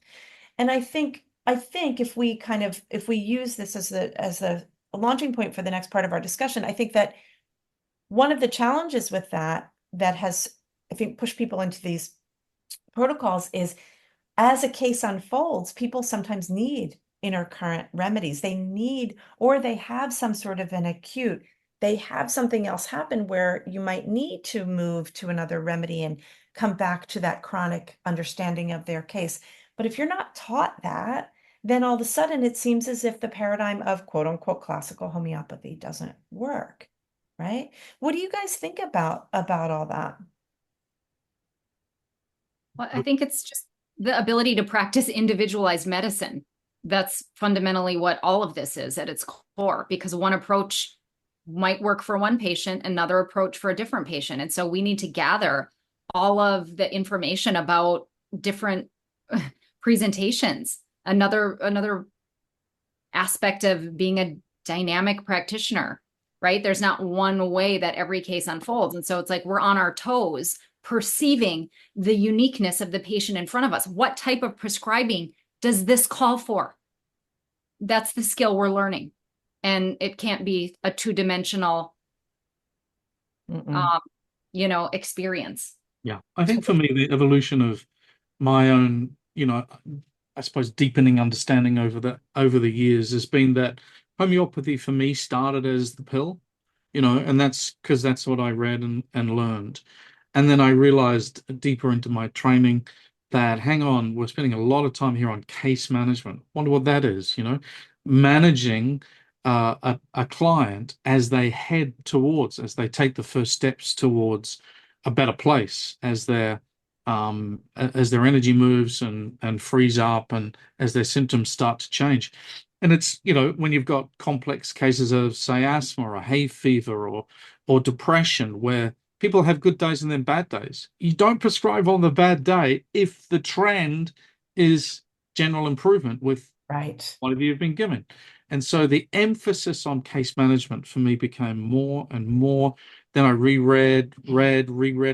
And I think if we use this as a launching point for the next part of our discussion, I think that one of the challenges with that has, I think, pushed people into these protocols is as a case unfolds, people sometimes need intercurrent remedies. They need, or they have some sort of an acute, they have something else happen where you might need to move to another remedy and come back to that chronic understanding of their case. But if you're not taught that, then all of a sudden it seems as if the paradigm of quote unquote classical homeopathy doesn't work, right? What do you guys think about all that?
Well, I think it's just the ability to practice individualized medicine. That's fundamentally what all of this is at its core, because one approach might work for one patient, another approach for a different patient. And so we need to gather all of the information about different presentations. Another aspect of being a dynamic practitioner, right? There's not one way that every case unfolds. And so it's like we're on our toes, perceiving the uniqueness of the patient in front of us. What type of prescribing does this call for? That's the skill we're learning. And it can't be a two-dimensional, experience.
Yeah. I think for me, the evolution of my own, I suppose deepening understanding over the years has been that homeopathy for me started as the pill, and that's because that's what I read and learned. And then I realized deeper into my training that, hang on, we're spending a lot of time here on case management. Wonder what that is, managing a client as they as they take the first steps towards a better place, as their energy moves and frees up, and as their symptoms start to change. And it's, when you've got complex cases of, say, asthma or hay fever or depression, where people have good days and then bad days. You don't prescribe on the bad day if the trend is general improvement with
Right.
whatever you've been given. And so the emphasis on case management for me became more and more. Then I reread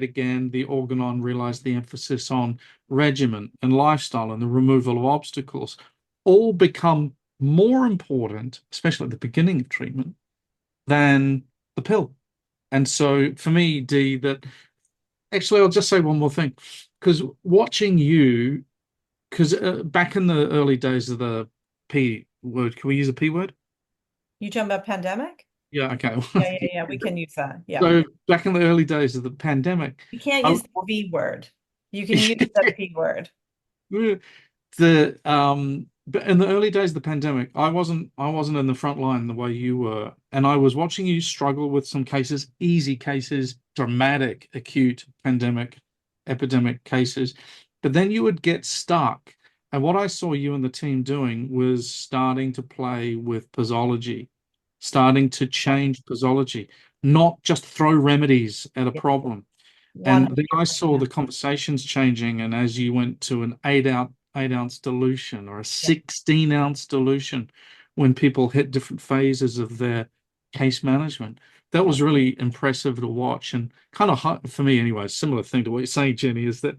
again the organon, realized the emphasis on regimen and lifestyle and the removal of obstacles all become more important, especially at the beginning of treatment, than the pill. And so for me, Dee, that actually I'll just say one more thing, because watching you because back in the early days of the P word, can we use a P word?
You talking about pandemic?
Yeah, okay.
Yeah. We can use that. Yeah.
So back in the early days of the pandemic,
You can't
I,
use the V word. You can use the P word.
but in the early days of the pandemic, I wasn't in the front line the way you were, and I was watching you struggle with some cases, easy cases, dramatic, acute pandemic, epidemic cases, but then you would get stuck. And what I saw you and the team doing was starting to play with posology, starting to change posology, not just throw remedies at a
Yeah.
problem. And then I saw
100%.
the conversations changing, and as you went to an 8-ounce dilution or a
Yeah.
16-ounce dilution, when people hit different phases of their case management, that was really impressive to watch. And kind of for me, anyway, similar thing to what you're saying, Jenny, is that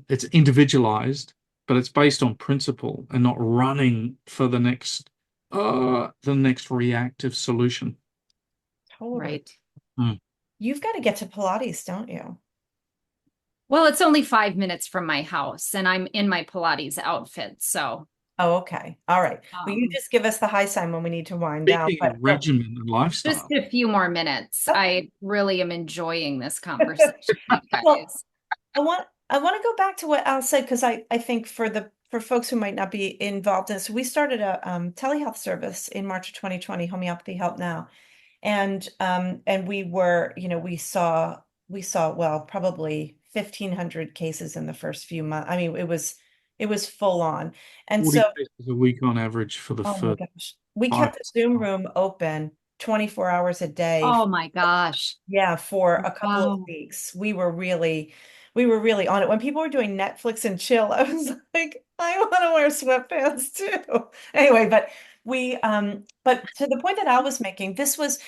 it's individualized, but it's based on principle and not running for the next reactive solution.
Totally.
Right.
Mm.
You've got to get to Pilates, don't you?
Well, it's only 5 minutes from my house, and I'm in my Pilates outfit. So,
Oh, okay. All right. Well, you just give us the high sign when we need to wind down.
Speaking of
But
regimen and
just
lifestyle,
a few more minutes.
okay.
I really am enjoying this conversation, you
Well,
guys.
I want to go back to what Al said because I think for folks who might not be involved in this, we started a telehealth service in March of 2020, Homeopathy Help Now, and we saw well probably 1,500 cases in the first few months. I mean, it was full on, and
40
so
cases a week on average for the
oh my
first
gosh, we
five.
kept the Zoom room open 24 hours a day.
Oh my gosh.
Yeah, for a couple of
Wow.
weeks. We were really on it. When people were doing Netflix and chill, I was like, I want to wear sweatpants too. Anyway, but to the point that Al was making, this was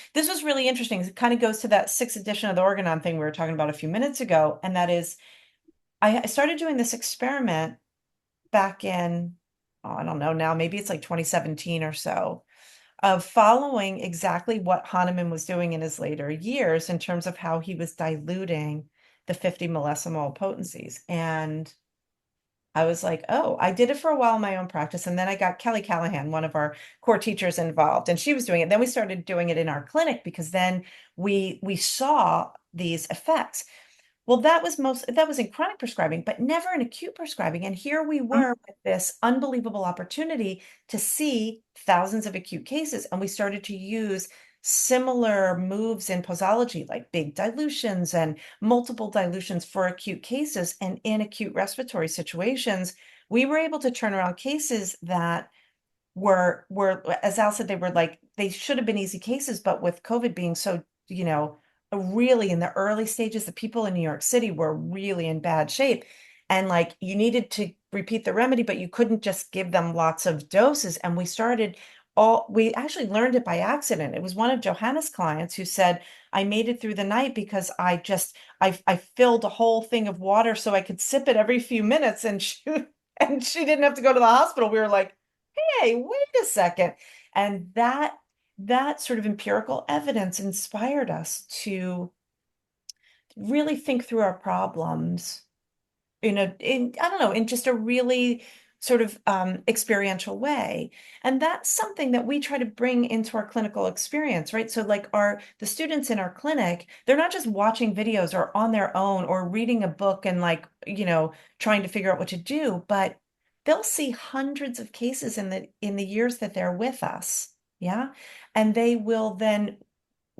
really interesting. It kind of goes to that sixth edition of the Organon thing we were talking about a few minutes ago, and that is I started doing this experiment back in, oh, I don't know now, maybe it's like 2017 or so, of following exactly what Hahnemann was doing in his later years in terms of how he was diluting the 50 millesimolar potencies. And I was like, oh, I did it for a while in my own practice. And then I got Kelly Callahan, one of our core teachers, involved, and she was doing it. Then we started doing it in our clinic because then we saw these effects. Well, that was in chronic prescribing, but never in acute prescribing. And here we were with this unbelievable opportunity to see thousands of acute cases. And we started to use similar moves in posology, like big dilutions and multiple dilutions for acute cases. And in acute respiratory situations, we were able to turn around cases that were, as Al said, they should have been easy cases, but with COVID being so, really in the early stages, the people in New York City were really in bad shape. And like you needed to repeat the remedy, but you couldn't just give them lots of doses. And we actually learned it by accident. It was one of Johanna's clients who said, I made it through the night because I filled a whole thing of water so I could sip it every few minutes, and she didn't have to go to the hospital. We were like, hey, wait a second. And that sort of empirical evidence inspired us to really think through our problems I don't know, in just a really sort of experiential way. And that's something that we try to bring into our clinical experience, right? So like the students in our clinic, they're not just watching videos or on their own or reading a book and like, trying to figure out what to do, but they'll see hundreds of cases in the years that they're with us. Yeah. And they will then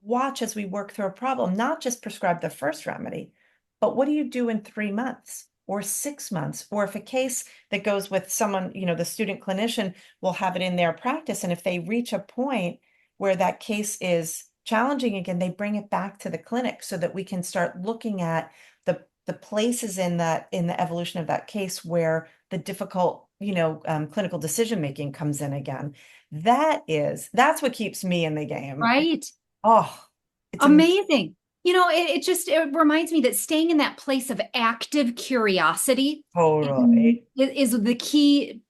watch as we work through a problem, not just prescribe the first remedy, but what do you do in 3 months or 6 months? Or if a case that goes with someone, the student clinician will have it in their practice. And if they reach a point where that case is challenging again, they bring it back to the clinic so that we can start looking at the places in the evolution of that case where the difficult, clinical decision making comes in again. That's what keeps me in the game.
Right.
Oh, it's
Amazing. It reminds me that staying in that place of active curiosity
totally.
is the key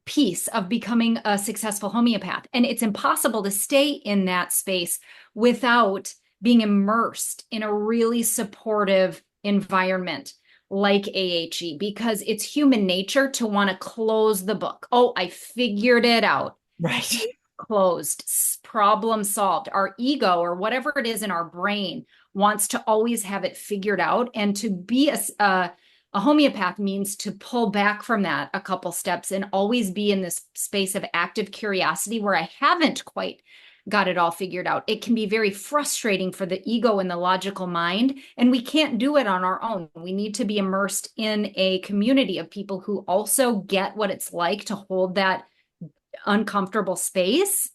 piece of becoming a successful homeopath. And it's impossible to stay in that space without being immersed in a really supportive environment like AHE because it's human nature to want to close the book. Oh, I figured it out.
Right.
Closed, problem solved. Our ego or whatever it is in our brain wants to always have it figured out. And to be a homeopath means to pull back from that a couple steps and always be in this space of active curiosity where I haven't quite got it all figured out. It can be very frustrating for the ego and the logical mind, and we can't do it on our own. We need to be immersed in a community of people who also get what it's like to hold that uncomfortable space.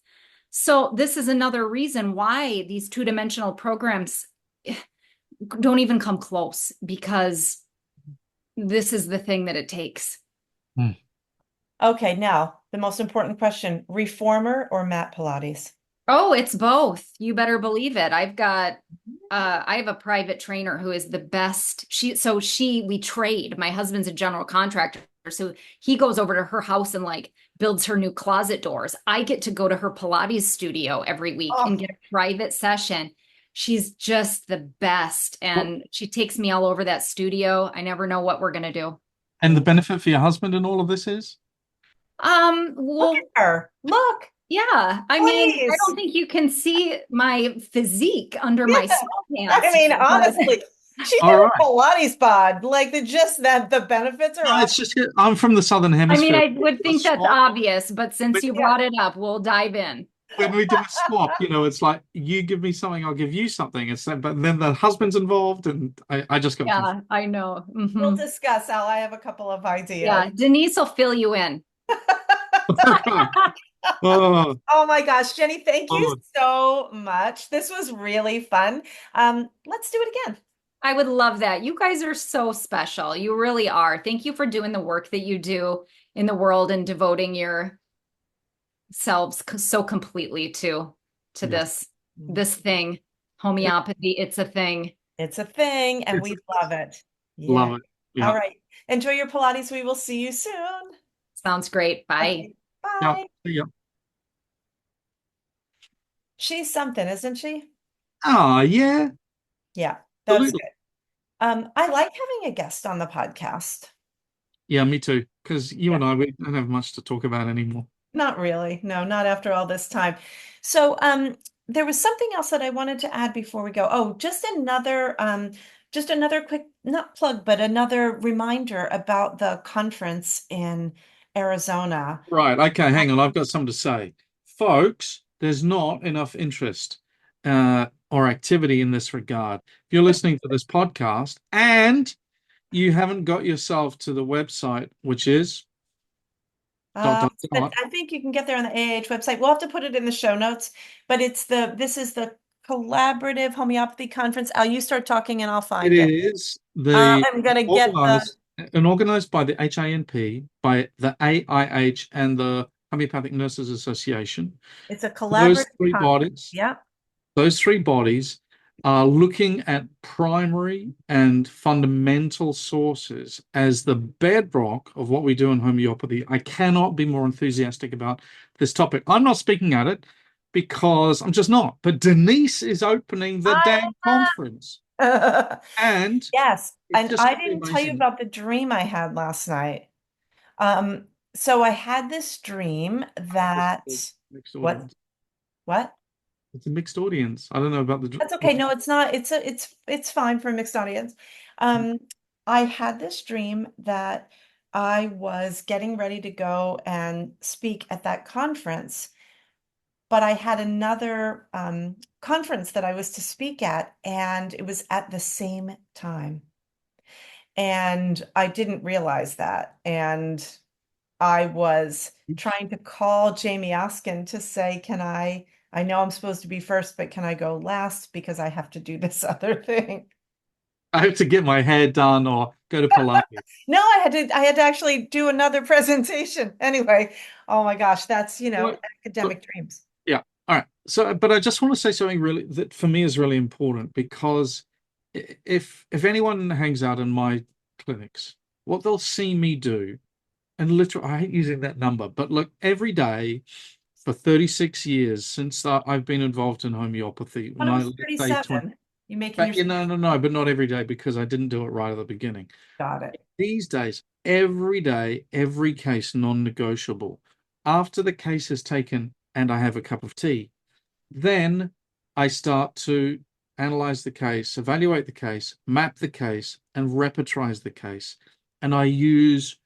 So this is another reason why these two-dimensional programs don't even come close, because this is the thing that it takes.
Okay, now the most important question, reformer or mat Pilates?
Oh, it's both. You better believe it. I have a private trainer who is the best. We trade. My husband's a general contractor, so he goes over to her house and like builds her new closet doors. I get to go to her Pilates studio every week and get a private session. She's just the best, and she takes me all over that studio. I never know what we're gonna do.
And the benefit for your husband in all of this is?
Well,
Look at her. Look.
yeah, I mean, I
Please.
don't think you can see my physique under my sweatpants.
I mean, honestly, she
All
did a
right.
Pilates pod. Like the benefits are
No, it's
awesome.
just I'm from the Southern
I
Hemisphere.
mean, I would think that's
Swap.
obvious, but since you brought it up, we'll dive in.
When we do a swap, it's like you give me something, I'll give you something. But then the husband's involved, and I just got
Yeah, I know.
We'll discuss, Al. I have a couple of ideas.
Yeah, Denise will fill you in.
Oh my gosh, Jennie, thank you so much. This was really fun. Let's do it again.
I would love that. You guys are so special. You really are. Thank you for doing the work that you do in the world and devoting yourselves so completely to this thing. Homeopathy, it's a thing.
It's a thing, and we love it. Yeah.
Love it. Yeah.
All right. Enjoy your Pilates. We will see you soon.
Sounds great. Bye.
Okay. Bye.
Yeah.
She's something, isn't she?
Oh, yeah.
Yeah, that's
Absolutely.
good. I like having a guest on the podcast.
Yeah, me too. Because you and I, we don't have much to talk about anymore.
Not really. No, not after all this time. So there was something else that I wanted to add before we go. Oh, just another quick, not plug, but another reminder about the conference in Arizona.
Right. Okay, hang on. I've got something to say. Folks, there's not enough interest or activity in this regard. If you're listening to this podcast and you haven't got yourself to the website, which is
I think you can get there on the AH website. We'll have to put it in the show notes, but this is the Collaborative Homeopathy Conference. Al, you start talking and I'll find it.
It is
I'm gonna get
organized by the HANP, by the AIH, and the Homeopathic Nurses Association.
It's a collaborative
Those three bodies.
Yeah.
Those three bodies are looking at primary and fundamental sources as the bedrock of what we do in homeopathy. I cannot be more enthusiastic about this topic. I'm not speaking at it because I'm just not. But Denise is opening the damn conference. And
yes, and I didn't tell you about the dream I had last night. So I had this dream that what?
It's a mixed audience. I don't know about the.
That's okay. No, it's not. It's fine for a mixed audience. I had this dream that I was getting ready to go and speak at that conference, but I had another conference that I was to speak at, and it was at the same time. And I didn't realize that. And I was trying to call Jamie Oskin to say, I know I'm supposed to be first, but can I go last because I have to do this other thing?
I have to get my hair done or go to Pilates.
No, I had to actually do another presentation. Anyway, oh my gosh, that's, academic dreams.
Yeah. All right. So, but I just want to say something really that for me is really important, because if anyone hangs out in my clinics, what they'll see me do, and literally, I hate using that number, but look, every day for 36 years since I've been involved in homeopathy,
When I was 37. You making
But
your
no, but not every day because I didn't do it right at the beginning.
got it.
These days, every day, every case non-negotiable. After the case is taken and I have a cup of tea, then I start to analyze the case, evaluate the case, map the case, and repertorize the case. And I use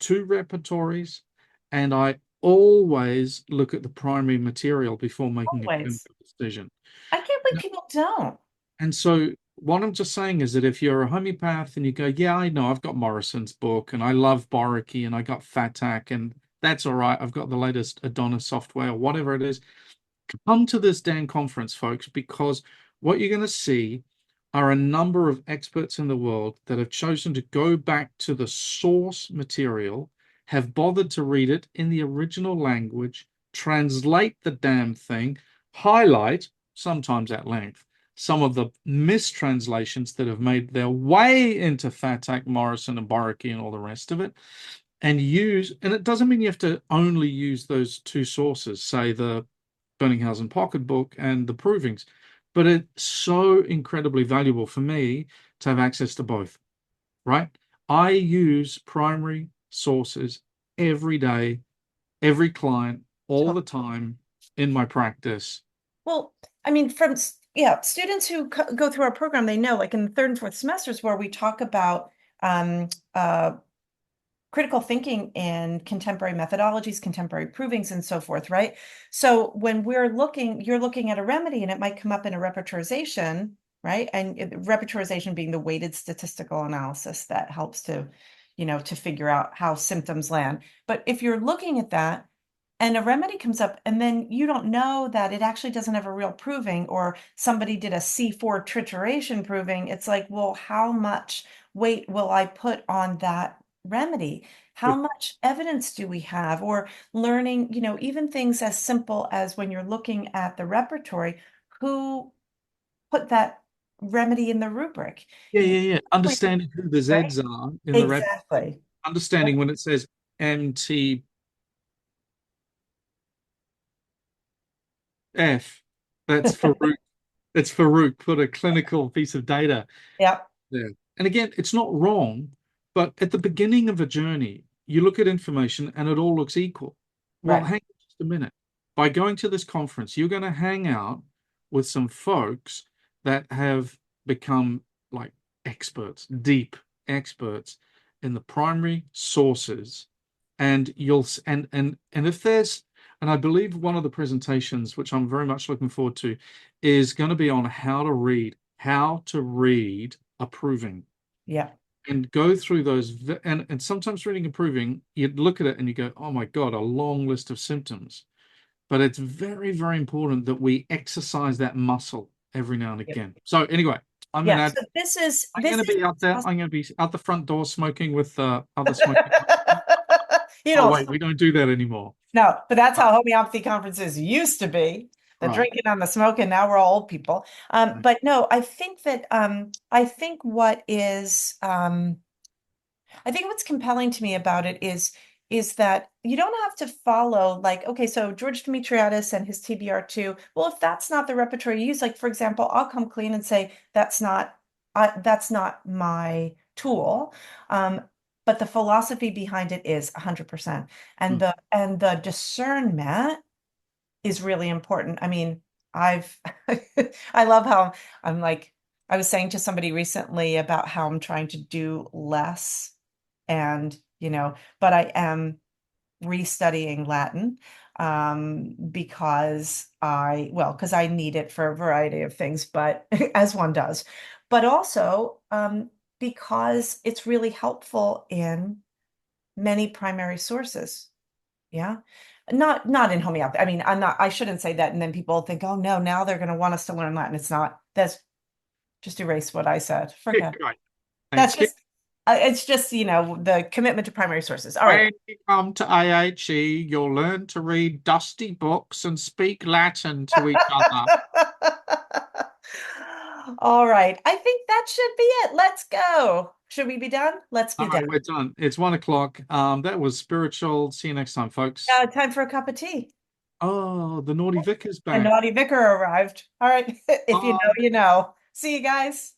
two repertories, and I always look at the primary material before making a
Always.
clinical decision.
I can't believe people don't.
And so what I'm just saying is that if you're a homeopath and you go, yeah, I know I've got Morrison's book and I love Boriki and I got Fatak and that's all right, I've got the latest Adonis software or whatever it is, come to this damn conference, folks, because what you're going to see are a number of experts in the world that have chosen to go back to the source material, have bothered to read it in the original language, translate the damn thing, highlight, sometimes at length, some of the mistranslations that have made their way into Fatak, Morrison, and Boriki and all the rest of it, and it doesn't mean you have to only use those two sources, say the Berningshausen Pocket Book and the provings, but it's so incredibly valuable for me to have access to both, right? I use primary sources every day, every client, all the time in my practice.
Well, I mean, students who go through our program, they know, like in the third and fourth semesters where we talk about critical thinking in contemporary methodologies, contemporary provings, and so forth, right? So when you're looking at a remedy and it might come up in a repertorization, right? And repertorization being the weighted statistical analysis that helps to figure out how symptoms land. But if you're looking at that and a remedy comes up and then you don't know that it actually doesn't have a real proving, or somebody did a C4 trituration proving, it's like, well, how much weight will I put on that remedy? How much evidence do we have? Or learning, even things as simple as when you're looking at the repertory, who put that remedy in the rubric?
Yeah. Understanding who the
Right?
Zs are in the
Exactly.
understanding when it says MTF, that's Farouk. It's Farouk put a clinical piece of data
Yeah.
there. And again, it's not wrong, but at the beginning of a journey, you look at information and it all looks equal. Well,
Right.
hang on just a minute. By going to this conference, you're going to hang out with some folks that have become like experts, deep experts in the primary sources. And if there's, and I believe one of the presentations, which I'm very much looking forward to, is going to be on how to read approving.
Yeah.
And go through those, and sometimes reading approving, you'd look at it and you go, oh my God, a long list of symptoms. But it's very, very important that we exercise that muscle every now and again. So anyway, I'm going to be out there. I'm going to be out the front door smoking with other smoking. Oh wait, we don't do that anymore.
No, but that's how homeopathy conferences used to be. The
Right.
drinking and the smoking. Now we're all old people. But no, I think that I think what's compelling to me about it is that you don't have to follow, like, okay, so George Demetriadis and his TBR2. Well, if that's not the repertoire you use, like, for example, I'll come clean and say that's not my tool. But the philosophy behind it is 100%. And the discernment is really important. I mean, I love how I'm like, I was saying to somebody recently about how I'm trying to do less, and but I am restudying Latin because I need it for a variety of things, but as one does, but also because it's really helpful in many primary sources. Yeah. Not in homeopathy. I mean, I shouldn't say that. And then people think, oh no, now they're going to want us to learn Latin. It's not. That's just erase what I said. Forget.
Right.
That's just, it's just, the commitment to primary sources. All right.
When you come to AHE, you'll learn to read dusty books and speak Latin to each other.
All right. I think that should be it. Let's go. Should we be done? Let's be
All
done.
right, we're done. It's 1:00. That was spiritual. See you next time, folks.
Time for a cup of tea.
Oh, the naughty vicar's
The
back.
naughty vicar arrived. All right. If you know, you know. See you guys.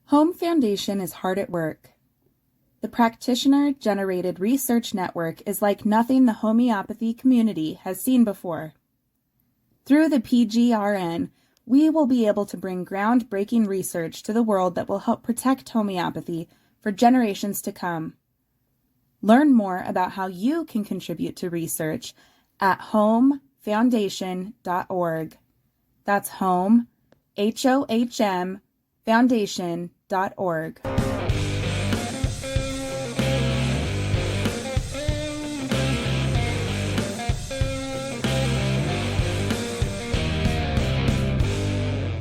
HOHM Foundation is hard at work. The Practitioner-Generated Research Network is like nothing the homeopathy community has seen before. Through the PGRN, we will be able to bring groundbreaking research to the world that will help protect homeopathy for generations to come. Learn more about how you can contribute to research at hohmfoundation.org. That's home, HOHM, foundation.org.